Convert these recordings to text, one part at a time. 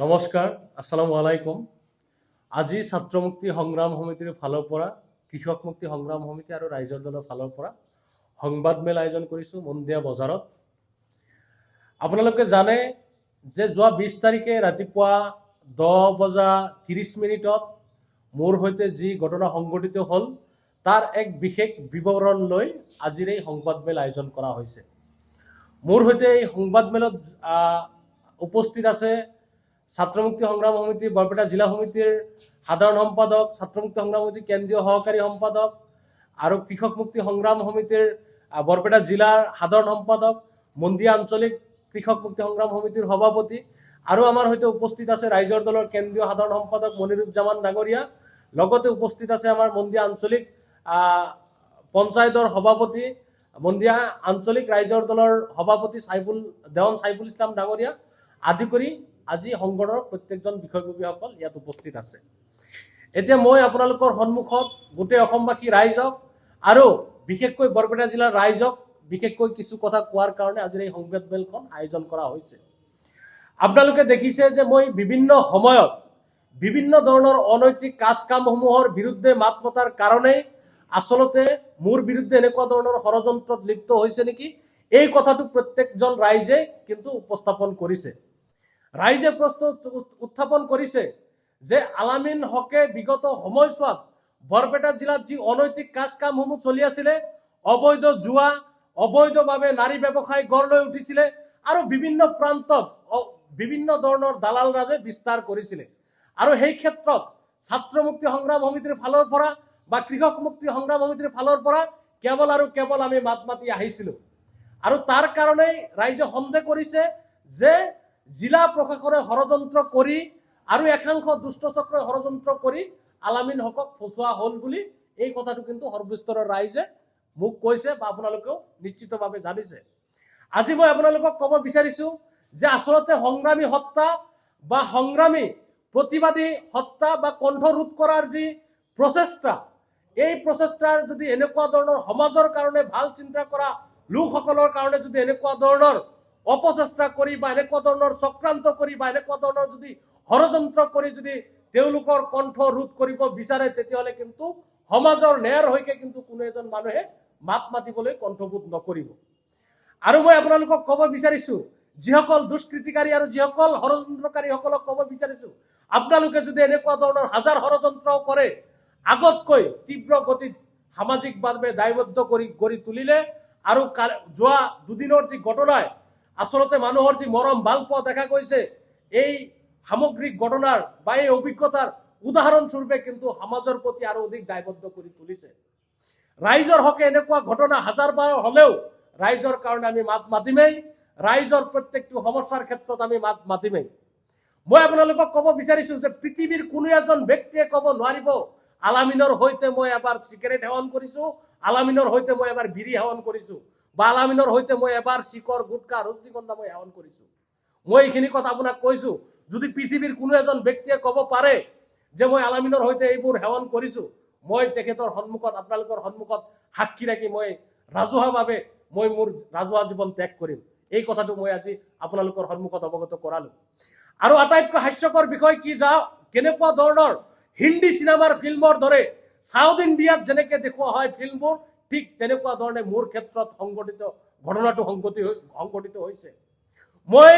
নমস্কাৰ, আসসালামু আলাইকুম। আজি ছাত্ৰ মুক্তি সংগ্ৰাম সমিতিৰ ফালৰ পৰা কৃষক মুক্তি সংগ্ৰাম সমিতি আৰু ৰাইজৰ দলৰ ফালৰ পৰা সংবাদমেল আয়োজন কৰিছোঁ মন্দিয়া বজাৰত। আপোনালোকে জানে যে যোৱা 20 তাৰিখে ৰাতিপুৱা 10:30 মোৰ সৈতে যি ঘটনা সংঘটিত হ'ল তাৰ এক বিশেষ বিৱৰণ লৈ আজিৰ এই সংবাদমেল আয়োজন কৰা হৈছে। মোৰ সৈতে এই সংবাদমেলত উপস্থিত আছে ছাত্ৰ মুক্তি সংগ্ৰাম সমিতি বৰপেটা জিলা সমিতিৰ সাধাৰণ সম্পাদক, ছাত্ৰ মুক্তি সংগ্ৰাম সমিতি কেন্দ্ৰীয় সহকাৰী সম্পাদক আৰু কৃষক মুক্তি সংগ্ৰাম সমিতিৰ বৰপেটা জিলাৰ সাধাৰণ সম্পাদক, মন্দিয়া আঞ্চলিক কৃষক মুক্তি সংগ্ৰাম সমিতিৰ সভাপতি আৰু আমাৰ সৈতে উপস্থিত আছে ৰাইজৰ দলৰ কেন্দ্ৰীয় সাধাৰণ সম্পাদক মনিৰুজ্জামান ডাঙৰীয়া। লগতে উপস্থিত আছে আমাৰ মন্দিয়া আঞ্চলিক পঞ্চায়তৰ সভাপতি, মন্দিয়া আঞ্চলিক ৰাইজৰ দলৰ সভাপতি দেৱান চাইফুল ইছলাম ডাঙৰীয়া আদি কৰি আজি সংগঠনৰ প্ৰত্যেকজন বিষয়ববীয়াসকল ইয়াত উপস্থিত আছে। এতিয়া মই আপোনালোকৰ সন্মুখত গোটেই অসমবাসী ৰাইজক আৰু বিশেষকৈ বৰপেটা জিলাৰ ৰাইজক বিশেষকৈ কিছু কথা কোৱাৰ কাৰণে আজিৰ এই সংবাদমেলখন আয়োজন কৰা হৈছে। আপোনালোকে দেখিছে যে মই বিভিন্ন সময়ত বিভিন্ন ধৰণৰ অনৈতিক কাজ কামসমূহৰ বিৰুদ্ধে মাত মতাৰ কাৰণে আচলতে মোৰ বিৰুদ্ধে এনেকুৱা ধৰণৰ ষড়যন্ত্ৰত লিপ্ত হৈছে নেকি এই কথাটো প্ৰত্যেকজন ৰাইজে কিন্তু উপস্থাপন কৰিছে। ৰাইজে প্ৰশ্ন উত্থাপন কৰিছে যে আলামিন হকে বিগত সময়ছোৱাত বৰপেটা জিলাত যি অনৈতিক কাজ কামসমূহ চলি আছিলে, অবৈধ জুৱা, অবৈধভাৱে নাৰী ব্যৱসায় গঢ় লৈ উঠিছিলে আৰু বিভিন্ন প্ৰান্তত বিভিন্ন ধৰণৰ দালাল ৰাজে বিস্তাৰ কৰিছিলে। আৰু সেই ক্ষেত্ৰত ছাত্ৰ মুক্তি সংগ্ৰাম সমিতিৰ ফালৰ পৰা বা কৃষক মুক্তি সংগ্ৰাম সমিতিৰ ফালৰ পৰা কেৱল আৰু কেৱল আমি মাত মাতি আহিছিলোঁ। আৰু তাৰ কাৰণেই ৰাইজে সন্দেহ কৰিছে যে জিলা প্ৰশাসনে ষড়যন্ত্ৰ কৰি আৰু একাংশ দুষ্টচক্ৰই ষড়যন্ত্ৰ কৰি আলামিন হকক ফচোৱা হ'ল বুলি এই কথাটো কিন্তু সৰ্বস্তৰৰ ৰাইজে মোক কৈছে বা আপোনালোকেও নিশ্চিতভাৱে জানিছে। আজি মই আপোনালোকক ক'ব বিচাৰিছোঁ যে আচলতে সংগ্ৰামী হত্যা বা সংগ্ৰামী প্ৰতিবাদী হত্যা বা কণ্ঠৰোধ কৰাৰ যি প্ৰচেষ্টা, এই প্ৰচেষ্টাৰ যদি এনেকুৱা ধৰণৰ সমাজৰ কাৰণে ভাল চিন্তা কৰা লোকসকলৰ কাৰণে যদি এনেকুৱা ধৰণৰ অপচেষ্টা কৰি বা এনেকুৱা ধৰণৰ চক্ৰান্ত কৰি বা এনেকুৱা ধৰণৰ যদি ষড়যন্ত্ৰ কৰি যদি তেওঁলোকৰ কণ্ঠ ৰোধ কৰিব বিচাৰে তেতিয়াহ'লে কিন্তু সমাজৰ ন্যায়ৰ হৈকে কিন্তু কোনো এজন মানুহে মাত মাতিবলৈ কণ্ঠবোধ নকৰিব। আৰু মই আপোনালোকক ক'ব বিচাৰিছোঁ, যিসকল দুষ্কৃতিকাৰী আৰু যিসকল ষড়যন্ত্ৰকাৰীসকলক ক'ব বিচাৰিছোঁ, আপোনালোকে যদি এনেকুৱা ধৰণৰ হাজাৰ ষড়যন্ত্ৰও কৰে আগতকৈ তীব্ৰ গতিত সামাজিকভাৱে দায়বদ্ধ কৰি গঢ়ি তুলিলে আৰু যোৱা দুদিনৰ যি ঘটনাই আচলতে মানুহৰ যি মৰম ভাল পোৱা দেখা গৈছে, এই সামগ্ৰিক ঘটনাৰ বা এই অভিজ্ঞতাৰ উদাহৰণস্বৰূপে কিন্তু সমাজৰ প্ৰতি আৰু অধিক দায়বদ্ধ কৰি তুলিছে। ৰাইজৰ হকে এনেকুৱা ঘটনা হাজাৰ বাৰ হ'লেও ৰাইজৰ কাৰণে আমি মাত মাতিমেই, ৰাইজৰ প্ৰত্যেকটো সমস্যাৰ ক্ষেত্ৰত আমি মাত মাতিমেই। মই আপোনালোকক ক'ব বিচাৰিছোঁ যে পৃথিৱীৰ কোনো এজন ব্যক্তিয়ে ক'ব নোৱাৰিব আলামিনৰ সৈতে মই এবাৰ চিগাৰেট সেৱন কৰিছোঁ, আলামিনৰ সৈতে মই এবাৰ বিড়ি সেৱন কৰিছোঁ বা আলামিনৰ সৈতে মই এবাৰ শিকৰ গুটকা ৰজনীগন্ধা মই সেৱন কৰিছোঁ। মই এইখিনি কথা আপোনাক কৈছোঁ, যদি পৃথিৱীৰ কোনো এজন ব্যক্তিয়ে ক'ব পাৰে যে মই আলামিনৰ সৈতে এইবোৰ সেৱন কৰিছোঁ, মই তেখেতৰ সন্মুখত আপোনালোকৰ সন্মুখত সাক্ষী ৰাখি মই ৰাজহুৱাভাৱে মই মোৰ ৰাজহুৱা জীৱন ত্যাগ কৰিম। এই কথাটো মই আজি আপোনালোকৰ সন্মুখত অৱগত কৰালোঁ। আৰু আটাইতকৈ হাস্যকৰ বিষয় কি, কেনেকুৱা ধৰণৰ হিন্দী চিনেমাৰ ফিল্মৰ দৰে সাউথ ইণ্ডিয়াত যেনেকৈ দেখুওৱা হয় ফিল্মবোৰ, ঠিক তেনেকুৱা ধৰণে মোৰ ক্ষেত্ৰত ঘটনাটো সংঘটিত হৈছে। মই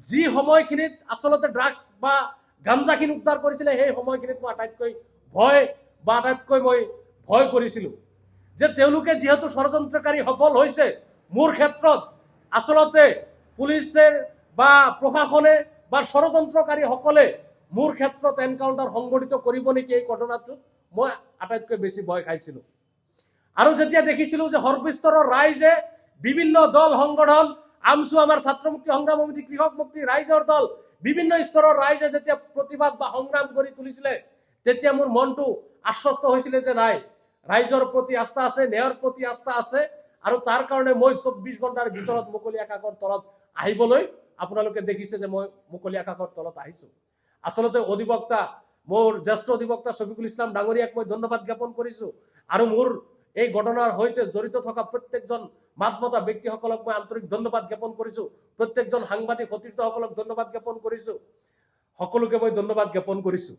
যি সময়খিনিত আচলতে ড্ৰাগছ বা গাঞ্জাখিনি উদ্ধাৰ কৰিছিলে সেই সময়খিনিত মই আটাইতকৈ ভয় কৰিছিলোঁ যে তেওঁলোকে যিহেতু ষড়যন্ত্ৰকাৰী সফল হৈছে, মোৰ ক্ষেত্ৰত আচলতে পুলিচে বা প্ৰশাসনে বা ষড়যন্ত্ৰকাৰীসকলে মোৰ ক্ষেত্ৰত এনকাউণ্টাৰ সংঘটিত কৰিব নেকি এই ঘটনাটোত মই আটাইতকৈ বেছি ভয় খাইছিলোঁ। আৰু যেতিয়া দেখিছিলোঁ যে সৰ্বস্তৰৰ ৰাইজে বিভিন্ন দল সংগঠন, আমছু আমাৰ ছাত্ৰ মুক্তি সংগ্ৰাম সমিতি, কৃষক মুক্তি, ৰাইজৰ দল, বিভিন্ন স্তৰৰ ৰাইজে যেতিয়া প্ৰতিবাদ বা সংগ্ৰাম কৰি তুলিছিলে, তেতিয়া মোৰ মনটো আশ্বস্ত হৈছিলে যে নাই, ৰাইজৰ প্ৰতি আস্থা আছে, ন্যায়ৰ প্ৰতি আস্থা আছে। আৰু তাৰ কাৰণে মই 24 ঘণ্টাৰ ভিতৰত মুকলি আকাশৰ তলত আহিবলৈ আপোনালোকে দেখিছে যে মই মুকলি আকাশৰ তলত আহিছোঁ। আচলতে অধিবক্তা, মোৰ জ্যেষ্ঠ অধিবক্তা শফিকুল ইছলাম ডাঙৰীয়াক মই ধন্যবাদ জ্ঞাপন কৰিছোঁ আৰু মোৰ এই ঘটনাৰ সৈতে জড়িত থকা প্ৰত্যেকজন মাত মতা ব্যক্তিসকলক মই আন্তৰিক ধন্যবাদ জ্ঞাপন কৰিছোঁ, প্ৰত্যেকজন সাংবাদিক সতীৰ্থসকলক ধন্যবাদ জ্ঞাপন কৰিছোঁ। সকলোকে মই ধন্যবাদ জ্ঞাপন কৰিছোঁ।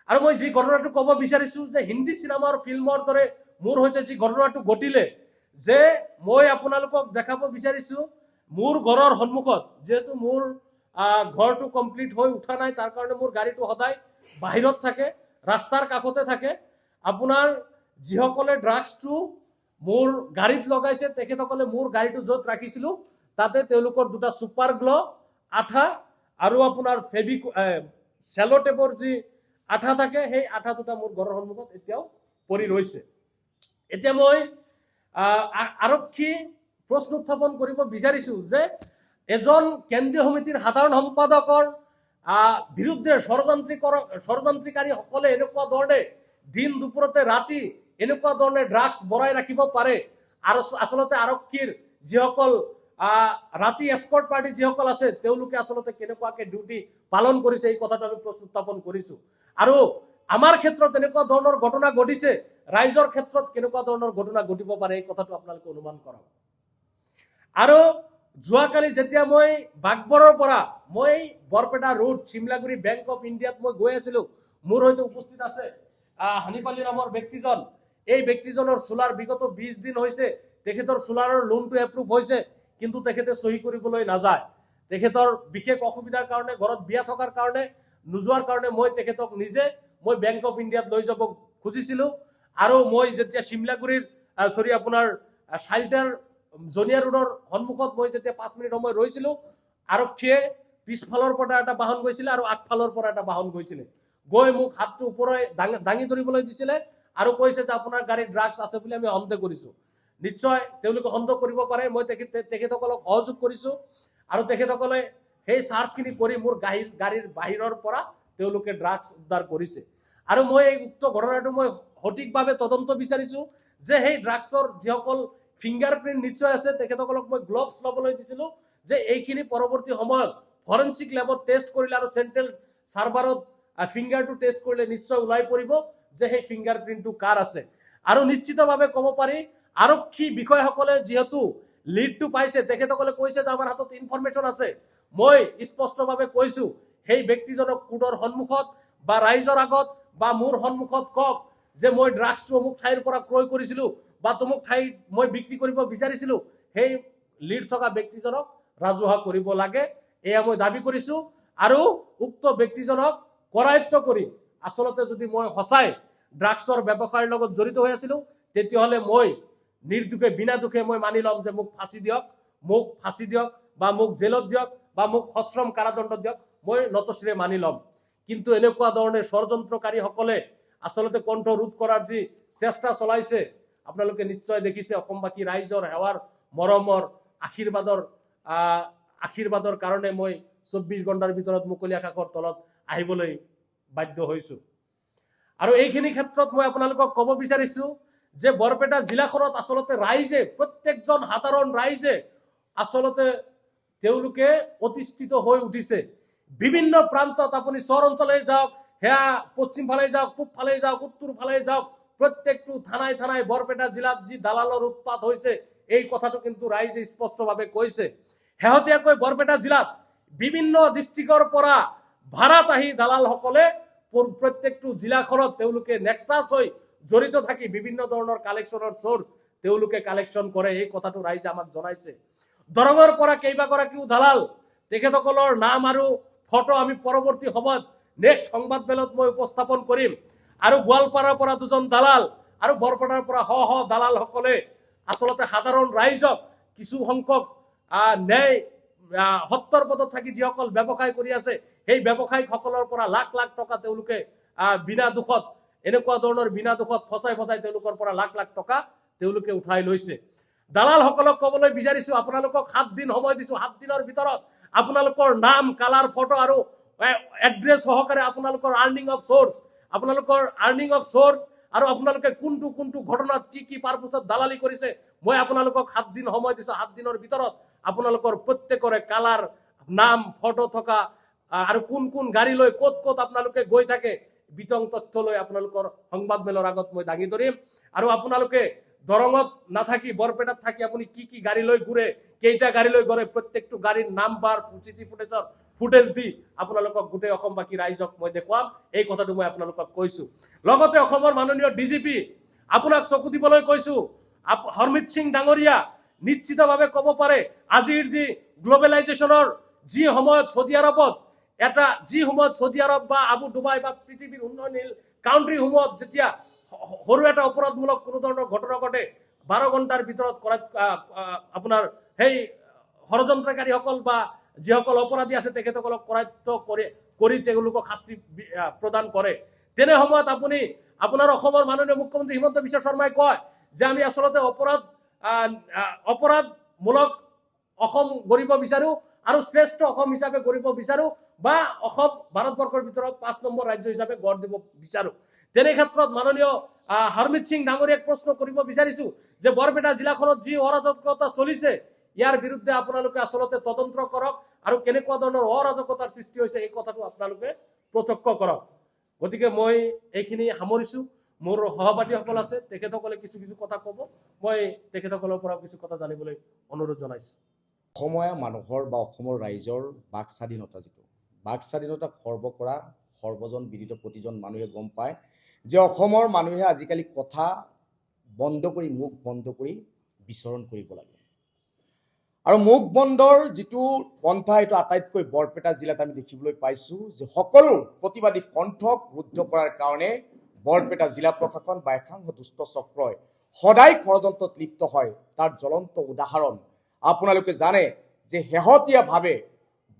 আৰু মই যি ঘটনাটো ক'ব বিচাৰিছোঁ যে হিন্দী চিনেমাৰ ফিল্মৰ দৰে মোৰ সৈতে যি ঘটনাটো ঘটিলে, যে মই আপোনালোকক দেখাব বিচাৰিছোঁ মোৰ ঘৰৰ সন্মুখত, যিহেতু মোৰ ঘৰটো কমপ্লিট হৈ উঠা নাই, তাৰ কাৰণে মোৰ গাড়ীটো সদায় বাহিৰত থাকে, ৰাস্তাৰ কাষতে থাকে। আপোনাৰ যিসকলে ড্ৰাগছটো মোৰ গাড়ীত লগাইছে তেখেতসকলে মোৰ গাড়ীটো য'ত ৰাখিছিলোঁ তাতে তেওঁলোকৰ দুটা ছুপাৰ গ্ল' আঠা আৰু আপোনাৰ চেলো টেপৰ যি আঠা থাকে সেই আঠা দুটা মোৰ ঘৰৰ সন্মুখত এতিয়াও পৰি ৰৈছে। এতিয়া মই আৰক্ষী প্ৰশ্ন উত্থাপন কৰিব বিচাৰিছোঁ যে এজন কেন্দ্ৰীয় সমিতিৰ সাধাৰণ সম্পাদকৰ বিৰুদ্ধে ষড়যন্ত্ৰকাৰীসকলে এনেকুৱা ধৰণে দিন দুপৰতে ৰাতি এনেকুৱা ধৰণে ড্ৰাগছ বৰাই ৰাখিব পাৰে। আৰু আচলতে আৰক্ষীৰ যিসকল ৰাতি এস্কৰ্ট পাৰ্টি যিসকল আছে তেওঁলোকে আচলতে কেনেকুৱাকে ডিউটি পালন কৰিছে এই কথাটো আমি প্ৰশ্ন উত্থাপন কৰিছোঁ। আৰু আমাৰ ক্ষেত্ৰত এনেকুৱা ধৰণৰ ঘটনা ঘটিছে, ৰাইজৰ ক্ষেত্ৰত কেনেকুৱা ধৰণৰ ঘটনা ঘটিব পাৰে এই কথাটো আপোনালোকে অনুমান কৰক। আৰু যোৱাকালি যেতিয়া মই বাগবৰৰ পৰা মই বৰপেটা ৰোড চিমলাগুৰি বেংক অফ ইণ্ডিয়াত মই গৈ আছিলোঁ, মোৰ সৈতে উপস্থিত আছে হানিফালী নামৰ ব্যক্তিজন। এই ব্যক্তিজনৰ চোলাৰ বিগত 20 দিন হৈছে তেখেতৰ চোলাৰৰ লোনটো এপ্ৰুভ হৈছে, কিন্তু তেখেতে চহী কৰিবলৈ নাযায়। তেখেতৰ বিশেষ অসুবিধাৰ কাৰণে, ঘৰত বিয়া থকাৰ কাৰণে নোযোৱাৰ কাৰণে মই তেখেতক মই বেংক অফ ইণ্ডিয়াত লৈ যাব খুজিছিলোঁ। আৰু মই যেতিয়া চিমলাগুৰিৰ আপোনাৰ চাইল্ডাৰ জনিয়া ৰোডৰ সন্মুখত মই যেতিয়া 5 মিনিট সময় ৰৈছিলোঁ, আৰক্ষীয়ে পিছফালৰ পৰা এটা বাহন গৈছিলে আৰু আগফালৰ পৰা এটা বাহন গৈছিলে, গৈ মোক হাতটো ওপৰে দাঙি ধৰিবলৈ দিছিলে আৰু কৈছে যে আপোনাৰ গাড়ীত ড্ৰাগছ আছে বুলি আমি সন্দেহ কৰিছোঁ। নিশ্চয় তেওঁলোকে সন্দেহ কৰিব পাৰে, মই তেখেতসকলক সহযোগ কৰিছোঁ আৰু তেখেতসকলে সেই চাৰ্জখিনি কৰি মোৰ গাড়ীৰ বাহিৰৰ পৰা তেওঁলোকে ড্ৰাগছ উদ্ধাৰ কৰিছে। আৰু মই এই উক্ত ঘটনাটো মই সঠিকভাৱে তদন্ত বিচাৰিছোঁ যে সেই ড্ৰাগছৰ যিসকল ফিংগাৰপ্ৰিণ্ট নিশ্চয় আছে, তেখেতসকলক মই গ্লভছ ল'বলৈ দিছিলোঁ যে এইখিনি পৰৱৰ্তী সময়ত ফৰেনচিক লেবত টেষ্ট কৰিলে আৰু চেণ্ট্ৰেল চাৰ্ভাৰত ফিংগাৰটো টেষ্ট কৰিলে নিশ্চয় ওলাই পৰিব যে সেই ফিংগাৰপ্ৰিণ্টটো কাৰ আছে। আৰু নিশ্চিতভাৱে ক'ব পাৰি আৰক্ষী বিষয়াসকলে যিহেতু লিডটো পাইছে, তেখেতসকলে কৈছে যে আমাৰ হাতত ইনফৰমেশ্যন আছে। মই স্পষ্টভাৱে কৈছোঁ সেই ব্যক্তিজনক কোৰ্টৰ সন্মুখত বা ৰাইজৰ আগত বা মোৰ সন্মুখত কওক যে মই ড্ৰাগছটো অমুক ঠাইৰ পৰা ক্ৰয় কৰিছিলোঁ বা তমুক ঠাইত মই বিক্ৰী কৰিব বিচাৰিছিলোঁ। সেই লিড থকা ব্যক্তিজনক ৰাজহুৱা কৰিব লাগে, এয়া মই দাবী কৰিছোঁ। আৰু উক্ত ব্যক্তিজনক কৰায়ত্ব কৰি আচলতে যদি মই সঁচাই ড্ৰাগছৰ ব্যৱসায়ৰ লগত জড়িত হৈ আছিলোঁ তেতিয়াহ'লে মই নিৰ্দোষে বিনা দোষে মই মানি ল'ম যে মোক ফাঁচি দিয়ক বা মোক জেলত দিয়ক বা মোক সশ্ৰম কাৰাদণ্ড দিয়ক, মই নতশিৰে মানি ল'ম। কিন্তু এনেকুৱা ধৰণে ষড়যন্ত্ৰকাৰীসকলে আচলতে কণ্ঠ ৰোধ কৰাৰ যি চেষ্টা চলাইছে আপোনালোকে নিশ্চয় দেখিছে। অসমবাসী ৰাইজৰ সেৱাৰ মৰমৰ আশীৰ্বাদৰ কাৰণে মই 24 ঘণ্টাৰ ভিতৰত মুকলি আকাশৰ তলত আহিবলৈ বাধ্য হৈছোঁ। আৰু এইখিনি ক্ষেত্ৰত মই আপোনালোকক ক'ব বিচাৰিছোঁ যে বৰপেটা জিলাখনত আচলতে ৰাইজে, প্ৰত্যেকজন সাধাৰণ ৰাইজে আচলতে তেওঁলোকে অতিষ্ঠিত হৈ উঠিছে। বিভিন্ন প্ৰান্তত আপুনি চহৰ অঞ্চলে যাওক, সেয়া পশ্চিম ফালে যাওক, পূব ফালে যাওক, উত্তৰ ফালে যাওক, প্ৰত্যেকটো থানাই বৰপেটা জিলাত যি দালালৰ উৎপাত হৈছে এই কথাটো কিন্তু ৰাইজে স্পষ্টভাৱে কৈছে। শেহতীয়াকৈ বৰপেটা জিলাত বিভিন্ন ডিষ্ট্ৰিক্টৰ পৰা ভাড়াত আহি দালালসকলে প্ৰত্যেকটো জিলাখনত তেওঁলোকে নেক্সাছ হৈ জড়িত থাকি বিভিন্ন ধৰণৰ কালেকশ্যনৰ চ'ৰ্চ তেওঁলোকে কালেকশ্যন কৰে, এই কথাটো ৰাইজে আমাক জনাইছে। দৰঙৰ পৰা কেইবাগৰাকীও দালাল, তেখেতসকলৰ নাম আৰু ফটো আমি পৰৱৰ্তী সময়ত নেক্সট সংবাদমেলত মই উপস্থাপন কৰিম। আৰু গোৱালপাৰাৰ পৰা 2জন দালাল আৰু বৰপেটাৰ পৰা দালালসকলে আচলতে সাধাৰণ ৰাইজক কিছু সংখ্যক ন্যায় সত্তৰ পদত থাকি যিসকল ব্যৱসায় কৰি আছে সেই ব্যৱসায়িকসকলৰ পৰা লাখ লাখ টকা তেওঁলোকে বিনা দোষত, এনেকুৱা ধৰণৰ বিনা দোষত ফচাই তেওঁলোকৰ পৰা লাখ লাখ টকা তেওঁলোকে উঠাই লৈছে। দালালসকলক ক'বলৈ বিচাৰিছোঁ আপোনালোকক 7 দিন সময় দিছোঁ, 7 দিনৰ ভিতৰত আপোনালোকৰ নাম, কালাৰ, ফটো আৰু এড্ৰেছ সহকাৰে আপোনালোকৰ আৰ্নিং অফ চ'ৰ্চ আৰু আপোনালোকে কোনটো ঘটনাত কি পাৰপছত দালালি কৰিছে মই আপোনালোকক 7 দিন সময় দিছোঁ। 7 দিনৰ ভিতৰত আপোনালোকৰ প্ৰত্যেকৰে কালাৰ, নাম, ফটো থকা আৰু কোন গাড়ী লৈ ক'ত আপোনালোকে গৈ থাকে বিতং তথ্য লৈ আপোনালোকৰ সংবাদমেলৰ আগত মই দাঙি ধৰিম। আৰু আপোনালোকে দৰঙত নাথাকি বৰপেটাত থাকি আপুনি কি কি গাড়ী লৈ ঘূৰে, কেইটা গাড়ী লৈ ঘূৰে, প্ৰত্যেকটো গাড়ীৰ নাম্বাৰ চিচি ফুটেজ দি আপোনালোকক গোটেই অসমবাসী ৰাইজক মই দেখুৱাম। এই কথাটো মই আপোনালোকক কৈছো। লগতে অসমৰ মাননীয় ডিজিপি আপোনাক চকু দিবলৈ কৈছো। হৰমিত সিং ডাঙৰীয়া নিশ্চিতভাৱে ক'ব পাৰে, আজিৰ যি গ্ল'বেলাইজেশ্যনৰ যি সময়ত চৌদি আৰবত যি সময়ত চৌদি আৰব বা আবু ডুবাই বা পৃথিৱীৰ উন্নয়নশীল কাউণ্ট্ৰিসমূহত যেতিয়া সৰু এটা অপৰাধমূলক কোনো ধৰণৰ ঘটনা ঘটে, 12 ঘণ্টাৰ ভিতৰত আপোনাৰ সেই ষড়যন্ত্ৰকাৰীসকল বা যিসকল অপৰাধী আছে তেখেতসকলক কৰায়ত্ব কৰি তেওঁলোকক শাস্তি প্ৰদান কৰে। তেনে সময়ত আপোনাৰ অসমৰ মাননীয় মুখ্যমন্ত্ৰী হিমন্ত বিশ্ব শৰ্মাই কয় যে আমি আচলতে অপৰাধমূলক অসম গঢ়িব বিচাৰো আৰু শ্ৰেষ্ঠ অসম হিচাপে গঢ়িব বিচাৰো, বা অসম ভাৰতবৰ্ষৰ ভিতৰত 5 নম্বৰ ৰাজ্য হিচাপে গঢ় দিব বিচাৰো। তেনে ক্ষেত্ৰত মাননীয় হৰমিত সিং ডাঙৰীয়াক প্ৰশ্ন কৰিব বিচাৰিছো যে বৰপেটা জিলাখনত যি অৰাজকতা চলিছে, ইয়াৰ বিৰুদ্ধে আপোনালোকে আচলতে তদন্ত কৰক আৰু কেনেকুৱা ধৰণৰ অৰাজকতাৰ সৃষ্টি হৈছে এই কথাটো আপোনালোকে প্ৰত্যক্ষ কৰক। গতিকে মই এইখিনি সামৰিছো। মোৰ সহপাঠীসকল আছে, তেখেতসকলে কিছু কিছু কথা ক'ব, মই তেখেতসকলৰ পৰা কিছু কথা জানিবলৈ অনুৰোধ জনাইছো। অসমীয়া মানুহৰ বা অসমৰ ৰাইজৰ বাক স্বাধীনতা খৰ্ব কৰা সৰ্বজন বিদিত প্ৰতিজন মানুহে গম পায় যে অসমৰ মানুহে আজিকালি কথা বন্ধ কৰি, মুখ বন্ধ কৰি বিচৰণ কৰিব লাগে। আৰু মুখ বন্ধৰ যিটো পন্থা, এইটো আটাইতকৈ বৰপেটা জিলাত আমি দেখিবলৈ পাইছোঁ যে সকলো প্ৰতিবাদী কণ্ঠক ৰুদ্ধ কৰাৰ কাৰণে বৰপেটা জিলা প্ৰশাসন বা একাংশ দুষ্ট চক্ৰই সদায় ষড়যন্ত্ৰত লিপ্ত হয়। তাৰ জ্বলন্ত উদাহৰণ আপোনালোকে জানে যে শেহতীয়াভাৱে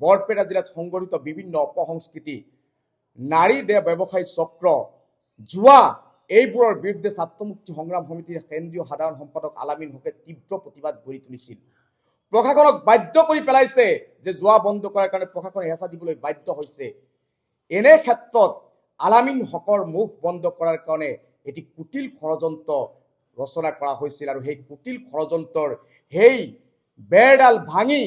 বৰপেটা জিলাত সংঘটিত বিভিন্ন অপসংস্কৃতি, নাৰী ব্যৱসায়ী চক্ৰ, জুৱা, এইবোৰৰ বিৰুদ্ধে ছাত্ৰ মুক্তি সংগ্ৰাম সমিতিৰ কেন্দ্ৰীয় সাধাৰণ সম্পাদক আলামিন হকে তীব্ৰ প্ৰতিবাদ গঢ়ি তুলিছিল। প্ৰশাসনক বাধ্য কৰি পেলাইছে যে জুৱা বন্ধ কৰাৰ কাৰণে প্ৰশাসনে হেঁচা দিবলৈ বাধ্য হৈছে। এনে ক্ষেত্ৰত আলামিন হকৰ মুখ বন্ধ কৰাৰ কাৰণে এটি কুটিল ষড়যন্ত্ৰ ৰচনা কৰা হৈছিল, আৰু সেই কুটিল ষড়যন্ত্ৰৰ সেই বেৰডাল ভাঙি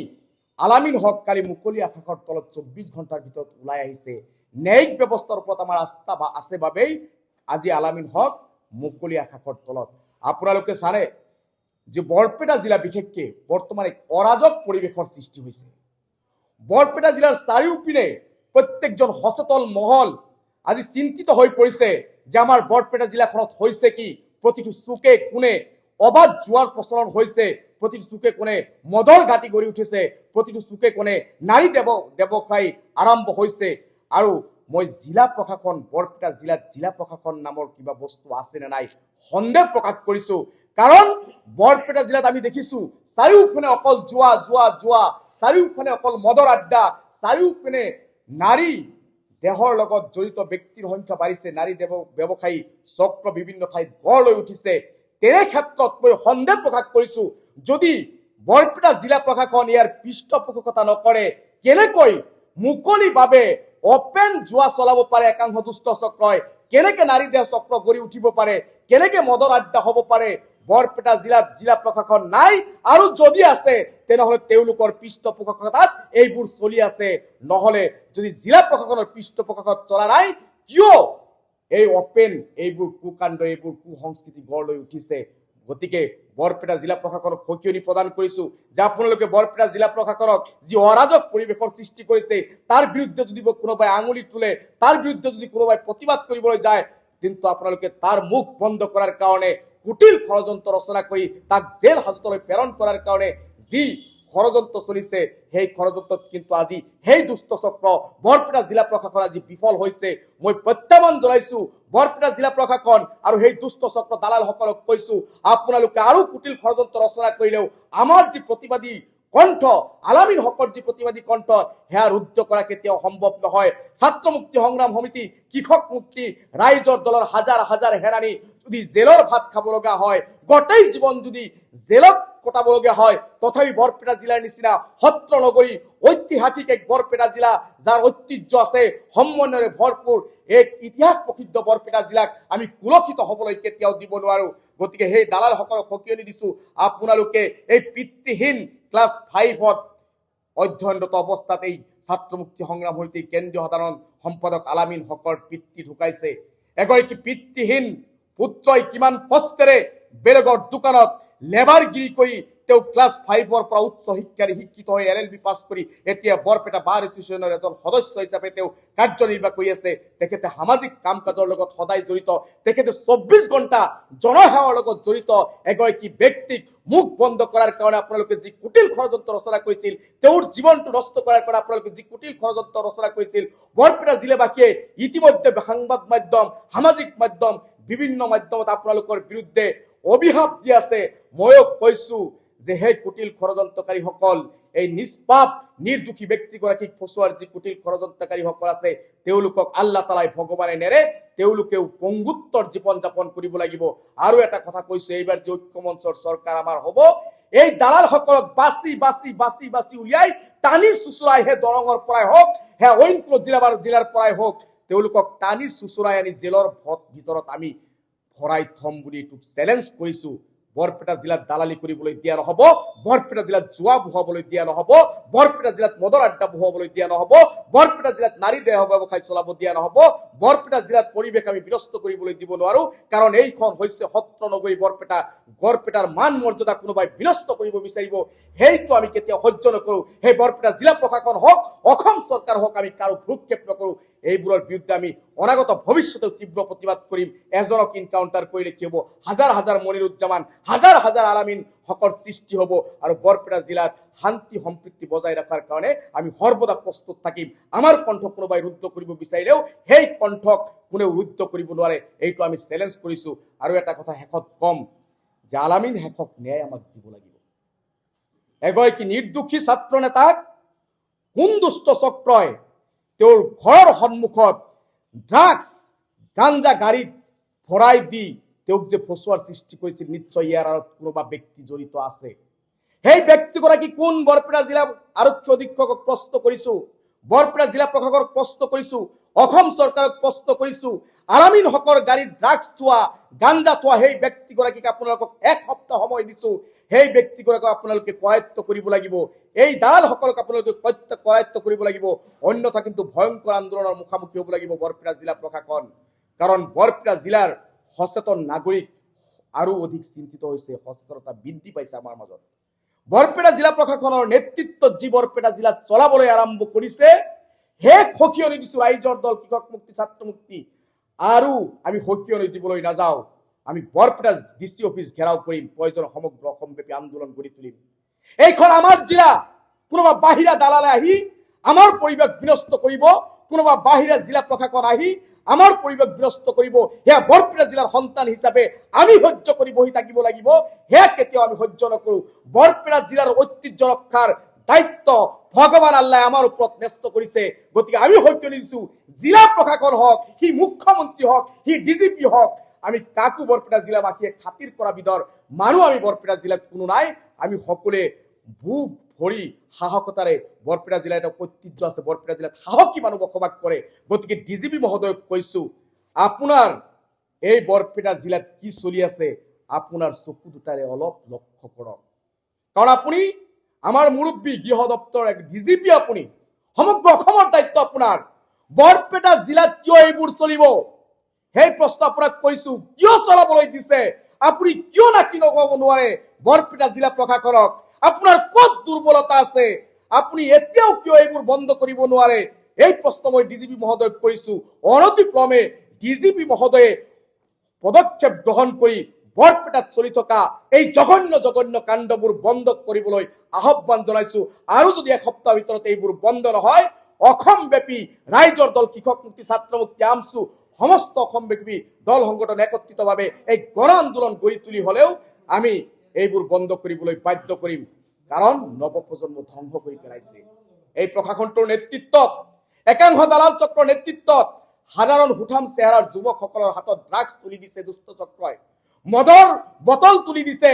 আলামিন হক কালি মুকলি আকাশৰ তলত 24 ঘণ্টাৰ ভিতৰত ওলাই আহিছে। ন্যায়িক ব্যৱস্থাৰ ওপৰত আমাৰ আস্থা আছে বাবেই আজি আলামিন হক মুকলি আকাশৰ তলত। আপোনালোকে জানে যে বৰপেটা জিলা বিশেষকৈ বৰ্তমান এক অৰাজক পৰিৱেশৰ সৃষ্টি হৈছে। বৰপেটা জিলাৰ চাৰিওপিনে প্ৰত্যেকজন সচেতন মহল আজি চিন্তিত হৈ পৰিছে যে আমাৰ বৰপেটা জিলাখনত হৈছে কি। প্ৰতিটো চুকে কোণে অবাধ জুৱাৰ প্ৰচলন হৈছে, প্ৰতিটো চুকে কোণে মদৰ ঘাটি গঢ়ি উঠিছে, প্ৰতিটো চুকে কোণে নাৰী ব্যৱসায় আৰম্ভ হৈছে। আৰু মই জিলা প্ৰশাসন, বৰপেটা জিলাত জিলা প্ৰশাসন নামৰ কিবা বস্তু আছে নে নাই সন্দেহ প্ৰকাশ কৰিছো। কাৰণ বৰপেটা জিলাত আমি দেখিছো চাৰিওফানে অকল জুৱা, চাৰিওফানে অকল মদৰ আড্ডা, চাৰিওফানে নাৰী দেহৰ লগত জড়িত ব্যক্তিৰ সংখ্যা বাঢ়িছে, নাৰী ব্যৱসায়ী চক্ৰ বিভিন্ন ঠাইত গঢ় লৈ উঠিছে। তেনে ক্ষেত্ৰত মই সন্দেহ প্ৰকাশ কৰিছো, যদি বৰপেটা জিলা প্ৰশাসন ইয়াৰ পৃষ্ঠপোষকতা নকৰে, কেনেকৈ মুকলিভাৱে অপেন জুৱা চলাব পাৰে একাংশ দুষ্ট চক্ৰই, কেনেকে নাৰী দেহ চক্ৰ গঢ়ি উঠিব পাৰে, কেনেকে মদৰ আড্ডা হ'ব পাৰে। বৰপেটা জিলাত জিলা প্ৰশাসন নাই, আৰু যদি আছে তেনেহলে তেওঁলোকৰ পৃষ্ঠপোষকতাত এইবোৰ চলি আছে। নহলে যদি জিলা প্ৰশাসনৰ পৃষ্ঠপোষকতা চলা নাই, কিয় এই অপেন এইবোৰ কুকাণ্ড, এইবোৰ কুসংস্কৃতি গঢ় লৈ উঠিছে। গতিকে বৰপেটা জিলা প্ৰশাসনক সকিয়নি প্ৰদান কৰিছো যে আপোনালোকে বৰপেটা জিলা প্ৰশাসনক যি অৰাজক পৰিৱেশৰ সৃষ্টি কৰিছে তাৰ বিৰুদ্ধে যদি কোনোবাই আঙুলি তোলে, তাৰ বিৰুদ্ধে যদি কোনোবাই প্ৰতিবাদ কৰিবলৈ যায়, কিন্তু আপোনালোকে তাৰ মুখ বন্ধ কৰাৰ কাৰণে কুটিল ষড়যন্ত্ৰ ৰচনা কৰি তাক জেল হাজতলৈ প্ৰেৰণ কৰাৰ কাৰণে যি ষড়যন্ত্ৰ চলিছে, সেই ষড়যন্ত্ৰত কিন্তু আজি সেই দুষ্ট চক্ৰ বৰপেটা জিলা প্ৰশাসন আজি বিফল হৈছে। মই প্ৰত্যাহ্বান জনাইছো বৰপেটা জিলা প্ৰশাসন আৰু সেই দুষ্ট চক্ৰ দালালসকলক কৈছো, আপোনালোকে আৰু কুটিল ষড়যন্ত্ৰ ৰচনা কৰিলেও আমাৰ যি প্ৰতিবাদী কণ্ঠ, আলামিন হকৰ যি প্ৰতিবাদী কণ্ঠ, সেয়া ৰুদ্ধ কৰা কেতিয়াও সম্ভৱ নহয়। ছাত্ৰ মুক্তি সংগ্ৰাম সমিতি, কৃষক মুক্তি, ৰাইজৰ দলৰ হাজাৰ হাজাৰ হেৰানী যদি জেলৰ ভাত খাব লগা হয়, গোটেই জীৱন যদি জেলত কটাব লগা হয়, তথাপি বৰপেটা জিলাৰ নিচিনা সত্ৰ নগৰী ঐতিহাসিক এক বৰপেটা জিলা, যাৰ ঐতিহ্য আছে, সমন্বয়েৰে ভৰপূৰ এক ইতিহাস প্ৰসিদ্ধ বৰপেটা জিলাক আমি কুলসিত হবলৈ কেতিয়াও দিব নোৱাৰো। গতিকে সেই দালালসকলক সকিয়নি দিছো, আপোনালোকে এই পিতৃহীন ক্লাছ 5ত অধ্যয়নৰত অৱস্থাত এই ছাত্ৰ মুক্তি সংগ্ৰাম সমিতিৰ কেন্দ্ৰীয় সাধাৰণ সম্পাদক আলামিন হকৰ পিতৃ ঢুকাইছে। এগৰাকী পিতৃহীন পুত্ৰই কিমান কষ্টেৰে বেলেগৰ দোকানত লেবাৰগিৰি কৰি তেওঁ ক্লাছ 5-ৰ পৰা উচ্চ শিক্ষাৰে শিক্ষিত হৈ LLB পাছ কৰি এতিয়া বৰপেটা বাৰ এছ'চিয়েশ্যনৰ এজন সদস্য হিচাপে তেওঁ কাৰ্যনিৰ্বাহ কৰি আছে। তেখেতে সামাজিক কাম কাজৰ লগত সদায় জড়িত, তেখেতে 24 ঘণ্টা জনসেৱাৰ লগত জড়িত এগৰাকী ব্যক্তিক মুখ বন্ধ কৰাৰ কাৰণে আপোনালোকে যি কুটিল ষড়যন্ত্ৰ ৰচনা কৰিছিল, তেওঁৰ জীৱনটো নষ্ট কৰাৰ কাৰণে আপোনালোকে যি কুটিল ষড়যন্ত্ৰ ৰচনা কৰিছিল, বৰপেটা জিলাবাসীয়ে ইতিমধ্যে সংবাদ মাধ্যম, সামাজিক মাধ্যম, বিভিন্ন মাধ্যমত আপোনালোকৰ বিৰুদ্ধে অভিশাপ দি আছে। ময়ো কৈছো যে সেই কুটিল ষড়যন্ত্ৰকাৰীসকল, এই নিষ্পাপ নিৰ্দোষী ব্যক্তিগৰাকীক ফচোৱাৰ যি কুটিল ষড়যন্ত্ৰকাৰীসকল আছে, তেওঁলোকক আল্লাহ তালাই ভগৱানে নেৰে, তেওঁলোকেও পংগুত্বৰ জীৱন যাপন কৰিব লাগিব। আৰু এটা কথা কৈছো, এইবাৰ যে ঐক্যমঞ্চৰ চৰকাৰ আমাৰ হ'ব, এই দালালসকলক বাছি বাছি বাছি বাছি উলিয়াই টানি চুচুৰাই হে দৰঙৰ পৰাই হওক, হে অইন কোনো জিলাৰ পৰাই হওক, তেওঁলোকক টানি চুচুৰাই আনি জেলৰ ভিতৰত আমি ভৰাই থম বুলি এইটো চেলেঞ্জ কৰিছো। বৰপেটা জিলাত দালালি কৰিবলৈ দিয়া নহব, বৰপেটা জিলাত জুৱা বহুৱাবলৈ দিয়া নহব, বৰপেটা জিলাত মদৰ আড্ডা বহুৱাবলৈ দিয়া নহব, বৰপেটা জিলাত নাৰী দেহ ব্যৱসায় চলাব দিয়া নহব, বৰপেটা জিলাত পৰিৱেশ আমি বিনষ্ট কৰিবলৈ দিব নোৱাৰো। কাৰণ এইখন হৈছে সত্ৰ নগৰী বৰপেটা, বৰপেটাৰ মান মৰ্যাদা কোনোবাই বিনষ্ট কৰিব বিচাৰিব, সেইটো আমি কেতিয়াও সহ্য নকৰো। সেই বৰপেটা জিলা প্ৰশাসন হওক, অসম চৰকাৰ হওক, আমি কাৰো ভ্ৰূক্ষেপ নকৰো। এইবোৰৰ বিৰুদ্ধে আমি অনাগত ভৱিষ্যতেও তীব্ৰ প্ৰতিবাদ কৰিম। এজনক ইনকাউণ্টাৰ কৰিলে কি হ'ব, হাজাৰ হাজাৰ মনিৰুজ্জামান, হাজাৰ হাজাৰ আলামিন হকৰ সৃষ্টি হ'ব। আৰু বৰপেটা জিলাত শান্তি সম্প্ৰীতি বজাই ৰখাৰ কাৰণে আমি সৰ্বদা প্ৰস্তুত থাকিম। আমাৰ কণ্ঠ কোনোবাই ৰুদ্ধ কৰিব বিচাৰিলেও সেই কণ্ঠক কোনেও ৰুদ্ধ কৰিব নোৱাৰে, এইটো আমি চেলেঞ্জ কৰিছো। আৰু এটা কথা শেষত কম যে আলামিন শেষক ন্যায় আমাক দিব লাগিব। এগৰাকী নিৰ্দোষী ছাত্ৰ নেতাক কোন দুষ্ট চক্ৰই তেওঁৰ ঘৰৰ সন্মুখত ড্ৰাগছ গাঞ্জা গাড়ীত ভৰাই দি তেওঁক যে ফচুৱাৰ সৃষ্টি কৰিছিল, নিশ্চয় ইয়াৰ আঁৰত কোনোবা ব্যক্তি জড়িত আছে। সেই ব্যক্তিগৰাকী কোন? বৰপেটা জিলা আৰক্ষী অধীক্ষকক প্ৰশ্ন কৰিছো, বৰপেটা জিলা প্ৰশাসকক প্ৰশ্ন কৰিছো, অসম চৰকাৰক প্ৰশ্ন কৰিছো। আলামিন হকৰ গাড়ীত ড্ৰাগছ থোৱা, গাঞ্জা থোৱা সেই ব্যক্তিগৰাকীক আপোনালোকক 1 সপ্তাহ সময় দিছো। সেই ব্যক্তিগৰাকীক আপোনালোকে কৰায়ত্ব কৰিব লাগিব, এই দালালসকলক আপোনালোকে কৰায়ত্ব কৰিব লাগিব, অন্যথা কিন্তু ভয়ংকৰ আন্দোলনৰ মুখামুখি হ'ব লাগিব বৰপেটা জিলা প্ৰশাসন। কাৰণ বৰপেটা জিলাৰ সচেতন নাগৰিক আৰু অধিক চিন্তিত হৈছে, সচেতনতা বৃদ্ধি পাইছে আমাৰ মাজত। বৰপেটা জিলা প্ৰশাসনৰ নেতৃত্বত যি বৰপেটা জিলাত চলাবলৈ আৰম্ভ কৰিছে, শেষ সকিয়নি দিছো ৰাইজৰ দল, কৃষক মুক্তি, ছাত্ৰ মুক্তি। আৰু আমি সকিয়নি দিবলৈ নাযাওঁ, আমি বৰপেটা DC অফিচ ঘেৰাও কৰিম, প্ৰয়োজন সমগ্ৰ অসমব্যাপী আন্দোলন গঢ়ি তুলিম। এইখন আমাৰ জিলা, কোনোবা বাহিৰা দালালে আহি আমাৰ পৰিৱেশ বিনষ্ট কৰিব, কোনোবা বাহিৰা জিলা প্ৰশাসন আহি আমাৰ পৰিৱেশ বিনষ্ট কৰিব, সেয়া বৰপেটা জিলাৰ সন্তান হিচাপে আমি সহ্য কৰি বহি থাকিব লাগিব, সেয়া কেতিয়াও আমি সহ্য নকৰো। বৰপেটা জিলাৰ ঐতিহ্য ৰক্ষাৰ দায়িত্ব ভগৱান আল্লাহ আমাৰ ওপৰত ন্যস্ত কৰিছে। গতিকে আমি সকিয়নি দিছো, জিলা প্ৰশাসন হওক, সি মুখ্যমন্ত্ৰী হওক, সি DGP হওক, আমি কাকো বৰপেটা জিলাবাসীয়ে খাতিৰ কৰা বিধৰ মানুহ আমি বৰপেটা জিলাত কোনো নাই। আমি সকলোৱে বুক ভৰি সাহসতাৰে, বৰপেটা জিলাত এটা ঐতিহ্য আছে, বৰপেটা জিলাত সাহসী মানুহ বসবাস কৰে। গতিকে DGP মহোদয়ক কৈছো, আপোনাৰ এই বৰপেটা জিলাত কি চলি আছে আপোনাৰ চকু দুটাৰে অলপ লক্ষ্য কৰক। কাৰণ আপুনি আমাৰ মুৰব্বী, গৃহ দপ্তৰ DGP, আপুনি সমগ্ৰ অসমৰ দায়িত্ব আপোনাৰ। বৰপেটা জিলাত কিয় এইবোৰ চলিব সেই প্ৰশ্ন আপোনাক কৈছো। কিয় চলাবলৈ দিছে আপুনি? কিয় নাকি লগাব নোৱাৰে বৰপেটা জিলা প্ৰশাসনক? আপোনাৰ ক'ত দুৰ্বলতা আছে? আপুনি এতিয়াও কিয় এইবোৰ বন্ধ কৰিব নোৱাৰে? এই প্ৰশ্ন মই DGP মহোদয়ক কৰিছো। অনতিক্ৰমে DGP মহোদয়ে পদক্ষেপ গ্ৰহণ কৰি বৰপেটাত চলি থকা এই জঘন্য জঘন্য কাণ্ডবোৰ বন্ধ কৰিবলৈ আহ্বান জনাইছো। আৰু যদি 1 সপ্তাহৰ ভিতৰত এইবোৰ বন্ধ নহয়, অসমব্যাপী ৰাইজৰ দল, কৃষক মুক্তি, ছাত্ৰ মুক্তি, আমছু সমস্ত অসমব্যাপী দল সংগঠন একত্ৰিতভাৱে এই গণ আন্দোলন গঢ়ি তুলি হলেও আমি এইবোৰ বন্ধ কৰিবলৈ বাধ্য কৰিম। কাৰণ নৱপ্ৰজন্ম ধ্বংস কৰি পেলাইছে এই প্ৰশাসনটোৰ নেতৃত্বত, একাংশ দালাল চক্ৰৰ নেতৃত্বত। সাধাৰণ হুঠাম চেহেৰাৰ যুৱকসকলৰ হাতত ড্ৰাগছ তুলি দিছে দুষ্ট চক্ৰই, মদৰ বটল তুলি দিছে,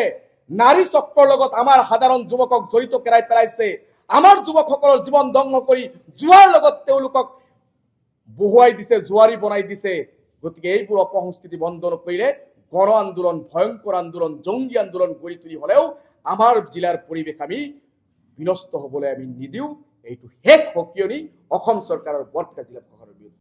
নাৰী চক্ৰৰ লগত আমাৰ সাধাৰণ যুৱকক জড়িত কৰাই পেলাইছে। আমাৰ যুৱকসকলৰ জীৱন ধ্বংস কৰি জুৱাৰ লগত তেওঁলোকক বহুৱাই দিছে, জুৱাৰী বনাই দিছে। গতিকে এইবোৰ অপসংস্কৃতি বন্ধ নকৰিলে গণ আন্দোলন, ভয়ংকৰ আন্দোলন, জংগী আন্দোলন গঢ়ি তুলি হলেও আমাৰ জিলাৰ পৰিৱেশ আমি বিনষ্ট হবলৈ আমি নিদিওঁ। এইটো শেষ সকিয়নি অসম চৰকাৰৰ বৰপেটা জিলা প্ৰশাসনৰ।